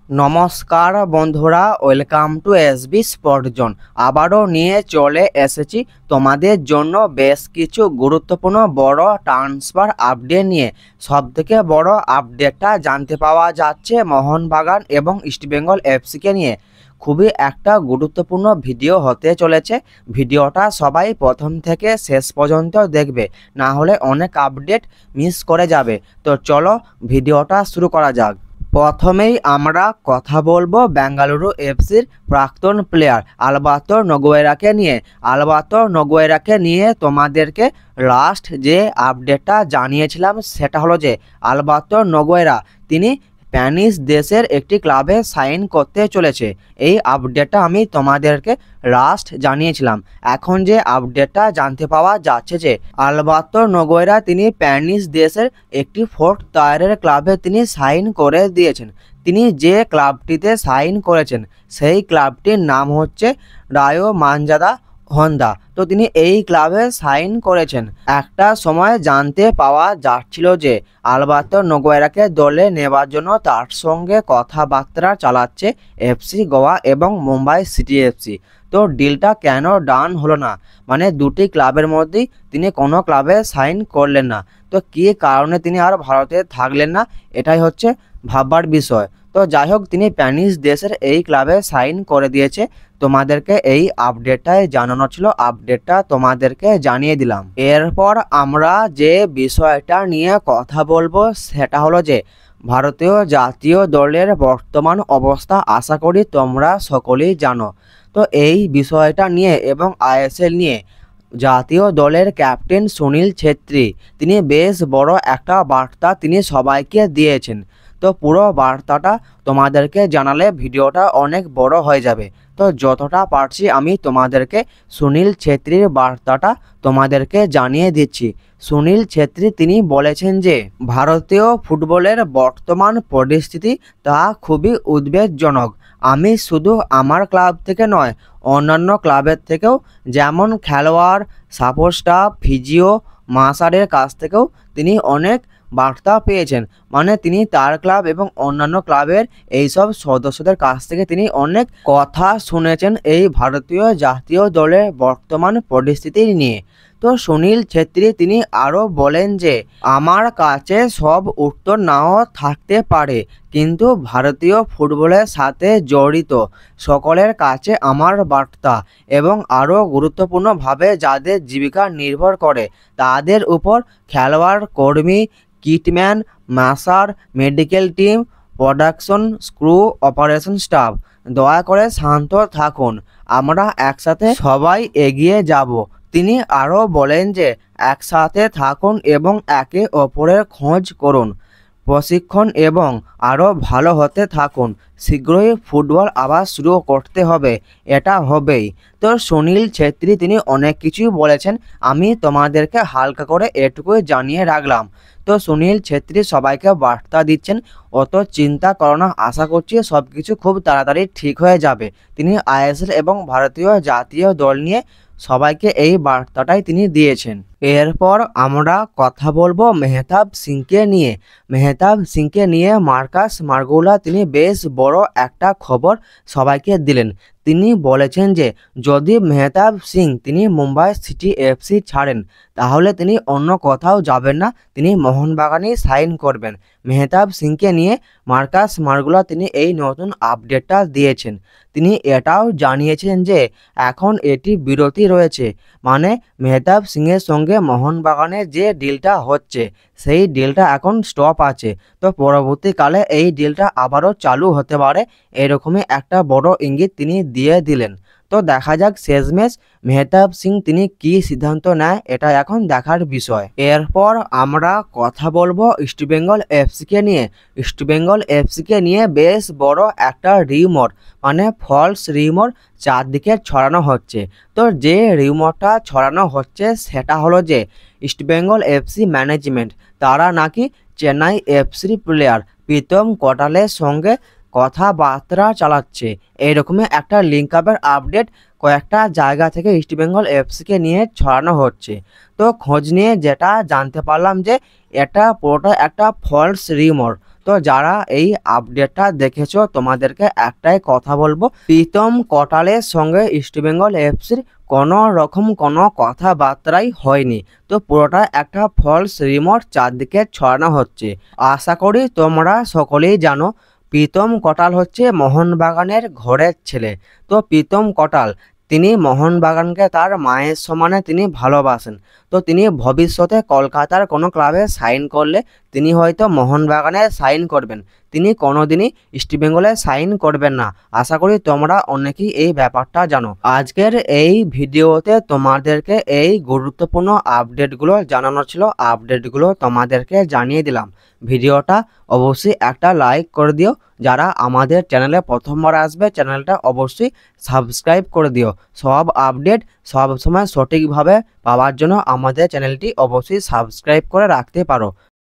নমস্কার বন্ধুরা, welcome to SB sport zone. আবারও নিয়ে চলে এসেছি তোমাদের জন্য বেশ কিছু গুরুত্বপূর্ণ বড় ট্রান্সফার আপডেট নিয়ে। সবথেকে বড় আপডেটটা জানতে পাওয়া যাচ্ছে মোহনবাগান এবং ইস্টবেঙ্গল এফসিকে নিয়ে। খুবই একটা গুরুত্বপূর্ণ ভিডিও হতে চলেছে। ভিডিওটা সবাই প্রথম থেকে শেষ পর্যন্ত দেখবে, না হলে অনেক আপডেট মিস করে যাবে। তো চলো ভিডিওটা শুরু করা যাক। প্রথমেই আমরা কথা বলবো বেঙ্গালুরু এফসির প্রাক্তন প্লেয়ার আলবার্তো নোগুয়েরাকে নিয়ে তোমাদেরকে লাস্ট যে আপডেটটা জানিয়েছিলাম সেটা হলো যে আলবার্তো নোগুয়েরা তিনি স্প্যানিশ দেশের একটি ক্লাবে সাইন করতে চলেছে। এই আপডেটটা আমি তোমাদেরকে লাস্ট জানিয়েছিলাম। এখন যে আপডেটটা জানতে পাওয়া যাচ্ছে যে আলবার্তো নোগুয়েরা তিনি স্প্যানিশ দেশের একটি ফোর্থ টায়ারের ক্লাবে তিনি সাইন করে দিয়েছেন। তিনি যে ক্লাবটিতে সাইন করেছেন সেই ক্লাবটির নাম হচ্ছে রায়ো মানজাদা হন্ডা। তো তিনি এই ক্লাবে সাইন করেছেন। একটা সময় জানতে পাওয়া যাচ্ছিল যে আলবার্তো নোগুয়েরাকে দলে নেবার জন্য তার সঙ্গে কথাবার্তা চালাচ্ছে এফসি গোয়া এবং মুম্বাই সিটি এফসি। তো ডিলটা কেন ডান হলো না, মানে দুটি ক্লাবের মধ্যেই তিনি কোনো ক্লাবে সাইন করলেন না। তো কী কারণে তিনি আর ভারতে থাকলেন না, এটাই হচ্ছে ভাববার বিষয়। তো যাই হোক, তিনি স্প্যানিশ দেশের এই ক্লাবে সাইন করে দিয়েছে। তোমাদেরকে এই আপডেটটাই জানানো ছিল, আপডেটটা তোমাদেরকে জানিয়ে দিলাম। এরপর আমরা যে বিষয়টা নিয়ে কথা বলবো সেটা হলো যে ভারতীয় জাতীয় দলের বর্তমান অবস্থা আশা করি তোমরা সকলেই জানো। তো এই বিষয়টা নিয়ে এবং আইএসএল নিয়ে জাতীয় দলের ক্যাপ্টেন সুনীল ছেত্রী তিনি বেশ বড় একটা বার্তা তিনি সবাইকে দিয়েছেন। তো পুরো বার্তাটা তোমাদেরকে জানালে ভিডিওটা অনেক বড় হয়ে যাবে। তো যতটা পারছি আমি তোমাদেরকে সুনীল ছেত্রীর বার্তাটা তোমাদেরকে জানিয়ে দিচ্ছি। সুনীল ছেত্রী তিনি বলেছেন যে ভারতীয় ফুটবলের বর্তমান পরিস্থিতি তা খুবই উদ্বেগজনক। আমি শুধু আমার ক্লাব থেকে নয়, অন্যান্য ক্লাবের থেকেও, যেমন খেলোয়াড়, সাপোর্ট স্টাফ, ফিজিও, মাসারের কাছ থেকেও তিনি অনেক বার্তা পেয়েছেন। মানে তিনি তার ক্লাব এবং অন্যান্য ক্লাবের এইসব সদস্যদের কাছ থেকে তিনি অনেক কথা শুনেছেন এই ভারতীয় জাতীয় দলের বর্তমান পরিস্থিতি নিয়ে। তো সুনীল ছেত্রী তিনি আরও বলেন যে আমার কাছে সব উত্তর নাও থাকতে পারে, কিন্তু ভারতীয় ফুটবলের সাথে জড়িত সকলের কাছে আমার বার্তা, এবং আরও গুরুত্বপূর্ণভাবে যাদের জীবিকা নির্ভর করে তাদের উপর খেলোয়াড়, কর্মী, kitman, masseur, medical team, production crew, operation staff, দয়া করে শান্ত থাকুন, আমরা একসাথে সবাই এগিয়ে যাব। তিনি আরও বলেন যে একসাথে থাকুন এবং একে অপরের খোঁজ করুন, প্রশিক্ষণ এবং আরও ভালো হতে থাকুন। শীঘ্রই ফুটবল আবার শুরু করতে হবে, এটা হবেই। তো সুনীল ছেত্রী তিনি অনেক কিছুই বলেছেন, আমি তোমাদেরকে হালকা করে এটুকুই জানিয়ে রাখলাম। তো সুনীল ছেত্রী সবাইকে বার্তা দিচ্ছেন, অত চিন্তা করো না, আশা করছি সব কিছু খুব তাড়াতাড়ি ঠিক হয়ে যাবে। তিনি আইএসএল এবং ভারতীয় জাতীয় দল নিয়ে সবাইকে এই বার্তাটাই তিনি দিয়েছেন। এরপর আমরা কথা বলবো মেহতাব সিংকে নিয়ে মার্কাস মার্গুলা তিনি বেশ বড় একটা খবর সবাইকে দিলেন। তিনি বলেছেন যে যদি মেহতাব সিং তিনি মুম্বাই সিটি এফসি ছাড়েন তাহলে তিনি অন্য কোথাও যাবেন না, তিনি মোহনবাগানেই সাইন করবেন। মেহতাব সিংকে নিয়ে মার্কাস মার্গুলা তিনি এই নতুন আপডেটটা দিয়েছেন। তিনি এটাও জানিয়েছেন যে এখন এটি বিরতি রয়েছে, মানে মেহতাব সিংয়ের সঙ্গে মোহনবাগানের যে ডিলটা হচ্ছে সেই ডিলটা এখন স্টপ আছে। তো পরবর্তীকালে এই ডিলটা আবারও চালু হতে পারে, এরকমই একটা বড় ইঙ্গিত তিনি দিয়ে দিলেন। তো দেখা যাক শেষমেশ মেহতাব সিং তিনি কি সিদ্ধান্ত নেয়, এটা এখন দেখার বিষয়। এরপর আমরা কথা বলবো ইস্টবেঙ্গল এফসিকে নিয়ে বেশ বড় একটা রিউমার, মানে ফলস রিউমার চারদিকে ছড়ানো হচ্ছে। তো যে রিউমারটা ছড়ানো হচ্ছে সেটা হলো যে ইস্টবেঙ্গল এফসি ম্যানেজমেন্ট তারা নাকি চেন্নাই এফসির প্লেয়ার প্রীতম কোটালের সঙ্গে কথাবার্তা চালাচ্ছে। এইরকমই একটা লিঙ্ক আপের আপডেট কয়েকটা জায়গা থেকে ইস্টবেঙ্গল এফসিকে নিয়ে ছড়ানো হচ্ছে। তো খোঁজ নিয়ে যেটা জানতে পারলাম যে এটা পুরোটা একটা ফলস রিউমার। তো যারা এই আপডেটটা দেখেছো তোমাদেরকে একটাই কথা বলবো, প্রীতম কোটালের সঙ্গে ইস্টবেঙ্গল এফসির কোনো রকম কোনো কথাবার্তাই হয়নি। তো পুরোটা একটা ফলস রিমোট চারদিকে ছড়ানো হচ্ছে। আশা করি তোমরা সকলেই জানো প্রীতম কোটাল হচ্ছে মোহনবাগানের ঘরের ছেলে। তো প্রীতম কোটাল তিনি মোহনবাগানকে তার মায়ের সমানে তিনি ভালোবাসেন। তো তিনি ভবিষ্যতে কলকাতার কোনো ক্লাবে সাইন করলে তিনি হয়তো মোহনবাগানে সাইন করবেন, তিনি কোনোদিনই ইস্টবেঙ্গলে সাইন করবেন না। আশা করি তোমরা অনেকেই এই ব্যাপারটা জানো। আজকের এই ভিডিওতে তোমাদেরকে এই গুরুত্বপূর্ণ আপডেটগুলো জানানো ছিল, আপডেটগুলো তোমাদেরকে জানিয়ে দিলাম। ভিডিওটা অবশ্যই একটা লাইক করে দিও। যারা আমাদের চ্যানেলে প্রথমবার আসবে চ্যানেলটা অবশ্যই সাবস্ক্রাইব করে দিও। সব আপডেট সব সময় সঠিকভাবে পাওয়ার জন্য আমাদের চ্যানেলটি অবশ্যই সাবস্ক্রাইব করে রাখতে পারো।